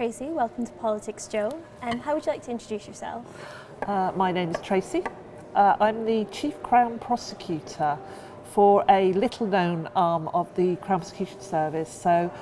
Tracy, welcome to PoliticsJOE. How would you like to introduce yourself? My name is Tracy. I'm the Chief Crown Prosecutor for a little known arm of the Crown Prosecution Service. So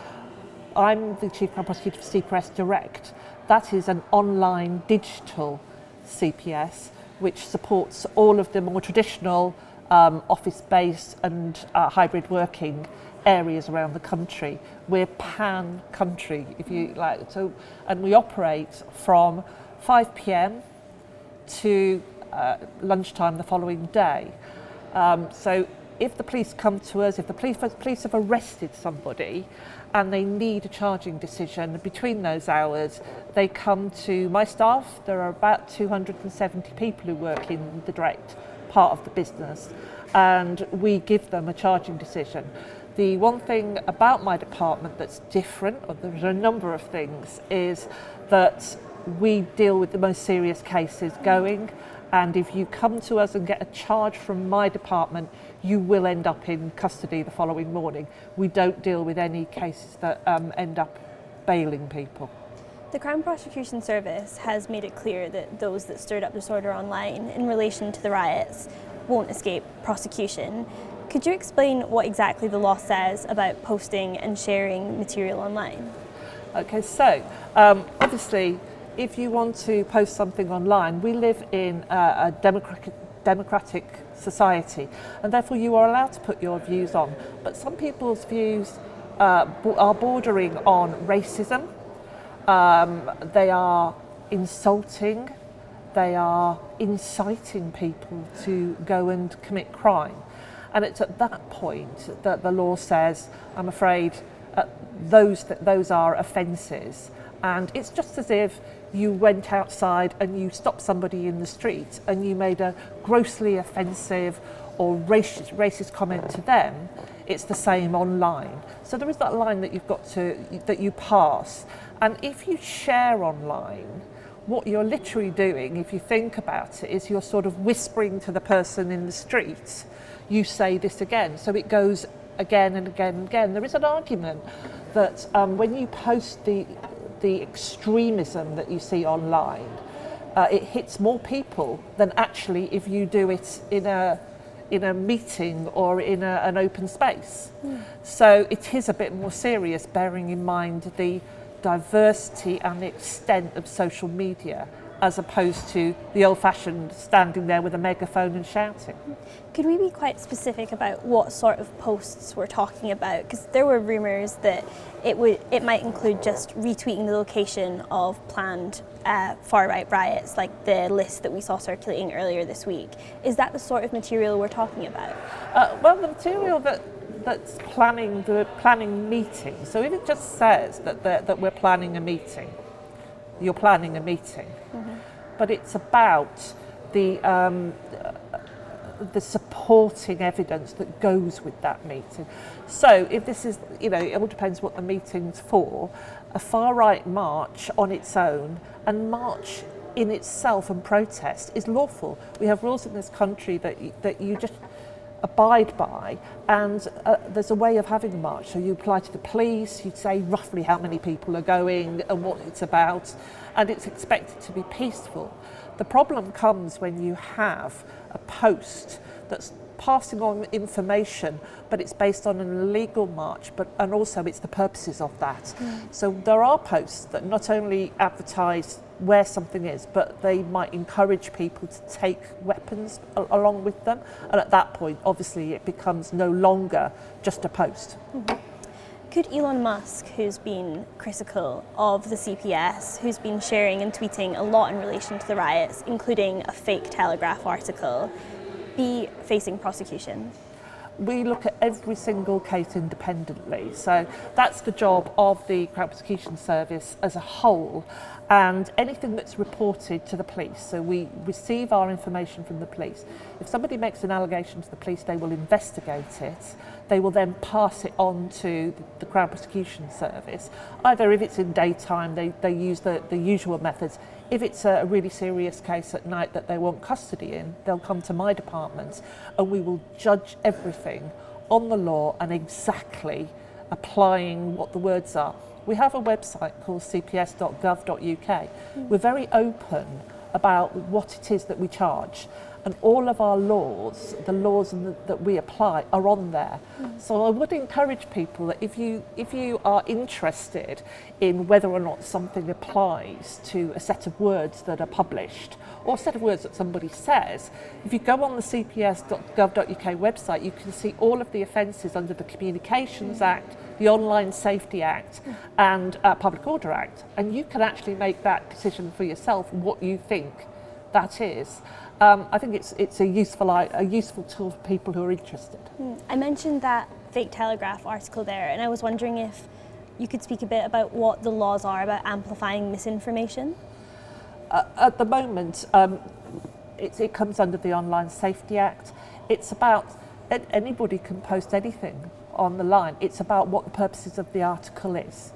I'm the Chief Crown Prosecutor for CPS Direct. That is an online digital CPS which supports all of the more traditional office-based and hybrid working areas around the country. We're pan-country, if you like. So, and we operate from 5 p.m. to lunchtime the following day. So if the police come to us, if the police have arrested somebody and they need a charging decision between those hours, they come to my staff. There are about 270 people who work in the direct part of the business, and we give them a charging decision. The one thing about my department that's different, or there's a number of things, is that we deal with the most serious cases going, and if you come to us and get a charge from my department, you will end up in custody the following morning. We don't deal with any cases that end up bailing people. The Crown Prosecution Service has made it clear that those that stirred up disorder online in relation to the riots won't escape prosecution. Could you explain what exactly the law says about posting and sharing material online? Okay, so obviously, if you want to post something online, we live in a democratic society, and therefore you are allowed to put your views on. But some people's views are bordering on racism. They are insulting. They are inciting people to go and commit crime. And it's at that point that the law says, I'm afraid, those are offences. And it's just as if you went outside and you stopped somebody in the street and you made a grossly offensive or racist comment to them. It's the same online. So there is that line that that you pass. And if you share online, what you're literally doing, if you think about it, is you're sort of whispering to the person in the street, you say this again. So it goes again and again and again. There is an argument that when you post the extremism that you see online, it hits more people than actually if you do it in a meeting or in an open space. So it is a bit more serious, bearing in mind the diversity and the extent of social media, as opposed to the old-fashioned standing there with a megaphone and shouting. Could we be quite specific about what sort of posts we're talking about? Because there were rumours that it might include just retweeting the location of planned far-right riots, like the list that we saw circulating earlier this week. Is that the sort of material we're talking about? Well, the material that's planning meetings. So if it just says that we're planning a meeting, you're planning a meeting. Mm-hmm. But it's about the supporting evidence that goes with that meeting. So if this is, it all depends what the meeting's for. A far-right march on its own, and march in itself and protest, is lawful. We have rules in this country that you just abide by, and there's a way of having a march. So you apply to the police, you say roughly how many people are going and what it's about, and it's expected to be peaceful. The problem comes when you have a post that's passing on information, but it's based on an illegal march, and also it's the purposes of that. So there are posts that not only advertise where something is, but they might encourage people to take weapons along with them, and at that point obviously it becomes no longer just a post. Mm-hmm. Could Elon Musk, who's been critical of the CPS, who's been sharing and tweeting a lot in relation to the riots, including a fake Telegraph article, be facing prosecution? We look at every single case independently. So that's the job of the Crown Prosecution Service as a whole, and anything that's reported to the police. So we receive our information from the police. If somebody makes an allegation to the police, they will investigate it. They will then pass it on to the Crown Prosecution Service. Either if it's in daytime, they use the usual methods. If it's a really serious case at night that they want custody in, they'll come to my department, and we will judge everything on the law and exactly applying what the words are. We have a website called cps.gov.uk. We're very open about what it is that we charge, and all of our laws, the laws that we apply, are on there. So I would encourage people that if you are interested in whether or not something applies to a set of words that are published or a set of words that somebody says, if you go on the cps.gov.uk website, you can see all of the offences under the Communications Act, the Online Safety Act and Public Order Act, and you can actually make that decision for yourself what you think that is. I think it's a useful tool for people who are interested. I mentioned that fake Telegraph article there, and I was wondering if you could speak a bit about what the laws are about amplifying misinformation. At the moment, it comes under the Online Safety Act. It's about anybody can post anything on the line. It's about what the purposes of the article is.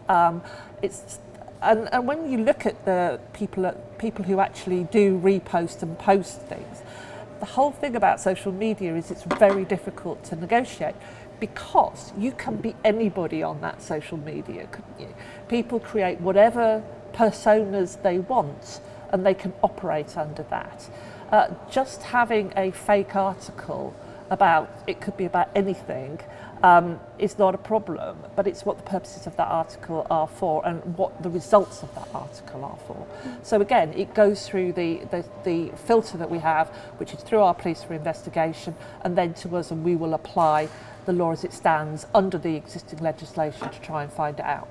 And when you look at the people who actually do repost and post things, the whole thing about social media is it's very difficult to negotiate, because you can be anybody on that social media, couldn't you? People create whatever personas they want, and they can operate under that. Just having a fake article it could be about anything, is not a problem, but it's what the purposes of that article are for and what the results of that article are for. So again, it goes through the filter that we have, which is through our police for investigation, and then to us, and we will apply the law as it stands under the existing legislation to try and find it out.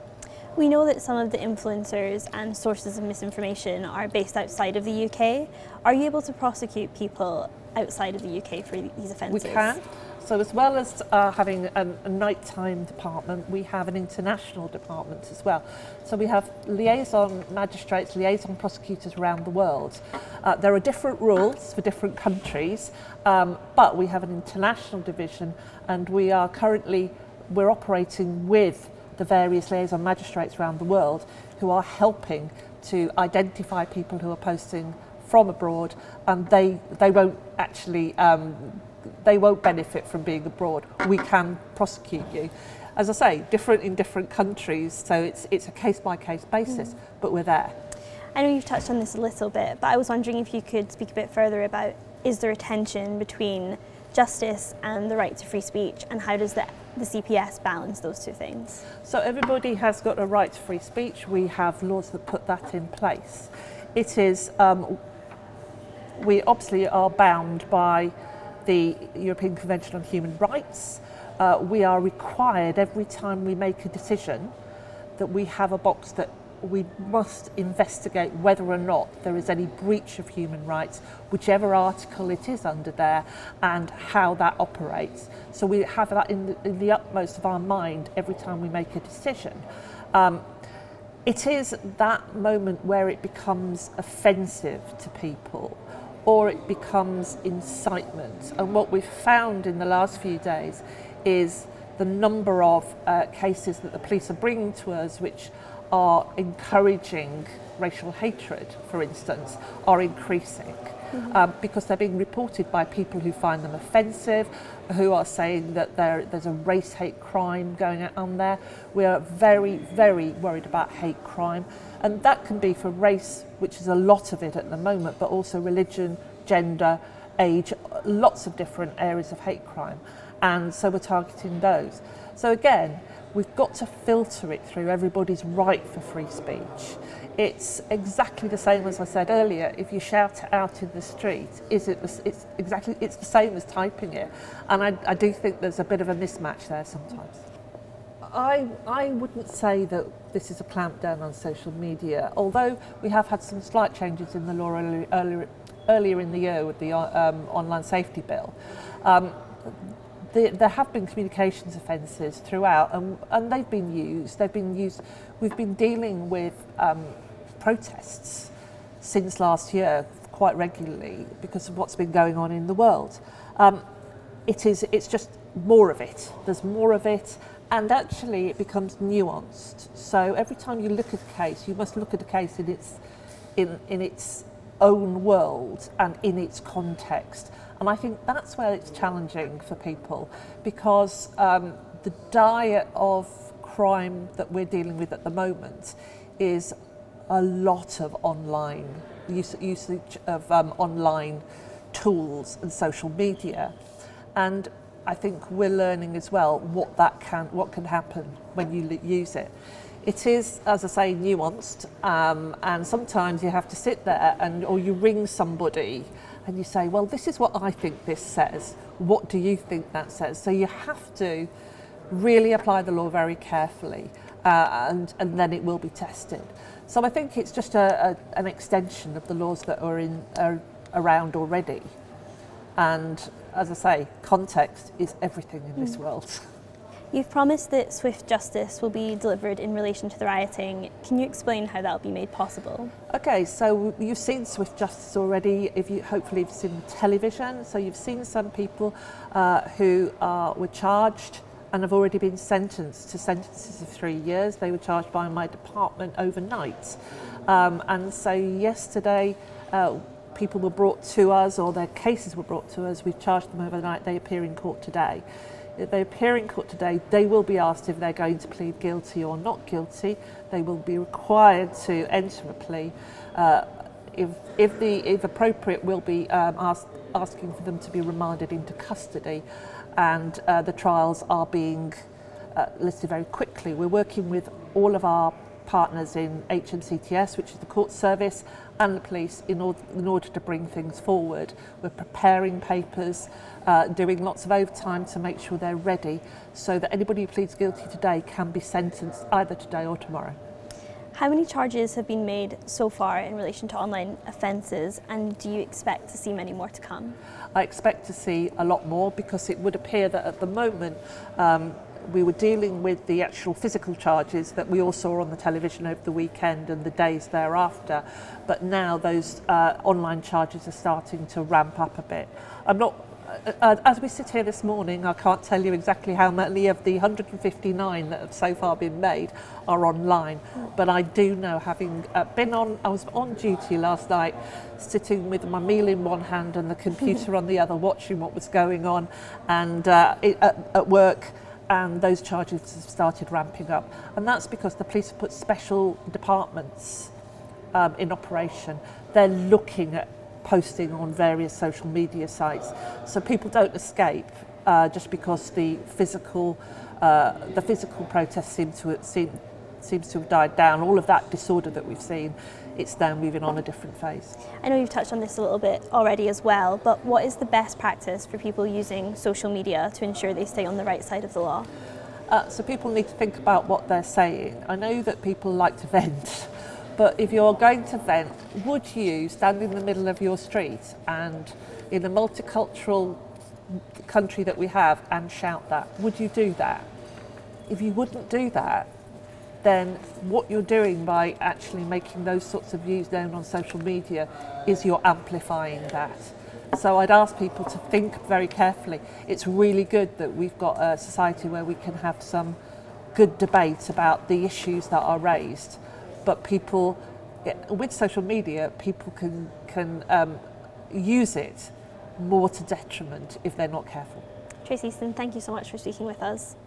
We know that some of the influencers and sources of misinformation are based outside of the UK. Are you able to prosecute people outside of the UK for these offences? We can. So as well as having a nighttime department, we have an international department as well. So we have liaison magistrates, liaison prosecutors around the world. There are different rules for different countries, but we have an international division, and we're operating with the various liaison magistrates around the world who are helping to identify people who are posting from abroad, and they won't actually they won't benefit from being abroad. We can prosecute you. As I say, different in different countries, so it's a case-by-case basis, but we're there. I know you've touched on this a little bit, but I was wondering if you could speak a bit further about, is there a tension between justice and the right to free speech, and how does the CPS balance those two things? So everybody has got a right to free speech. We have laws that put that in place. It is, we obviously are bound by the European Convention on Human Rights. We are required every time we make a decision that we have a box that we must investigate whether or not there is any breach of human rights, whichever article it is under there, and how that operates. So we have that in the utmost of our mind every time we make a decision. It is that moment where it becomes offensive to people, or it becomes incitement. And what we've found in the last few days is the number of cases that the police are bringing to us which are encouraging racial hatred, for instance, are increasing. Because they're being reported by people who find them offensive, who are saying that there's a race hate crime going on there. We are very, very worried about hate crime, and that can be for race, which is a lot of it at the moment, but also religion, gender, age, lots of different areas of hate crime, and so we're targeting those. So again, we've got to filter it through everybody's right for free speech. It's exactly the same as I said earlier. If you shout it out in the street, it's the same as typing it, and I do think there's a bit of a mismatch there sometimes. I wouldn't say that this is a clampdown on social media, although we have had some slight changes in the law earlier in the year with the online safety bill. There have been communications offences throughout, and they've been used. We've been dealing with protests since last year quite regularly because of what's been going on in the world. It's just more of it. There's more of it, and actually it becomes nuanced. So every time you look at a case, you must look at a case in its own world and in its context. And I think that's where it's challenging for people, because the diet of crime that we're dealing with at the moment is a lot of online usage of online tools and social media, and I think we're learning as well what can happen when you use it. It is, as I say, nuanced, and sometimes you have to sit there or you ring somebody and you say, well, this is what I think this says. What do you think that says? So you have to really apply the law very carefully, and then it will be tested. So I think it's just an extension of the laws that are around already. And as I say, context is everything in this world. You've promised that swift justice will be delivered in relation to the rioting. Can you explain how that will be made possible? Okay, so you've seen swift justice already. Hopefully you've seen television. So you've seen some people who were charged and have already been sentenced to sentences of 3 years. They were charged by my department overnight. And so yesterday, people were brought to us, or their cases were brought to us. We've charged them overnight. They appear in court today. If they appear in court today, they will be asked if they're going to plead guilty or not guilty. They will be required to enter a plea. If appropriate, we'll be asking for them to be remanded into custody, and the trials are being listed very quickly. We're working with all of our partners in HMCTS, which is the court service, and the police in order to bring things forward. We're preparing papers, doing lots of overtime to make sure they're ready so that anybody who pleads guilty today can be sentenced either today or tomorrow. How many charges have been made so far in relation to online offences, and do you expect to see many more to come? I expect to see a lot more, because it would appear that at the moment we were dealing with the actual physical charges that we all saw on the television over the weekend and the days thereafter, but now those online charges are starting to ramp up a bit. As we sit here this morning, I can't tell you exactly how many of the 159 that have so far been made are online, but I do know, having I was on duty last night, sitting with my meal in one hand and the computer on the other, watching what was going on, and at work, and those charges have started ramping up. And that's because the police have put special departments in operation. They're looking at posting on various social media sites, so people don't escape just because the physical protests seems to have died down. All of that disorder that we've seen, it's now moving on a different phase. I know you've touched on this a little bit already as well, but what is the best practice for people using social media to ensure they stay on the right side of the law? So people need to think about what they're saying. I know that people like to vent, but if you're going to vent, would you stand in the middle of your street and in a multicultural country that we have and shout that? Would you do that? If you wouldn't do that, then what you're doing by actually making those sorts of views known on social media is you're amplifying that. So I'd ask people to think very carefully. It's really good that we've got a society where we can have some good debate about the issues that are raised, but people, with social media, people can use it more to detriment if they're not careful. Tracy Easton, thank you so much for speaking with us.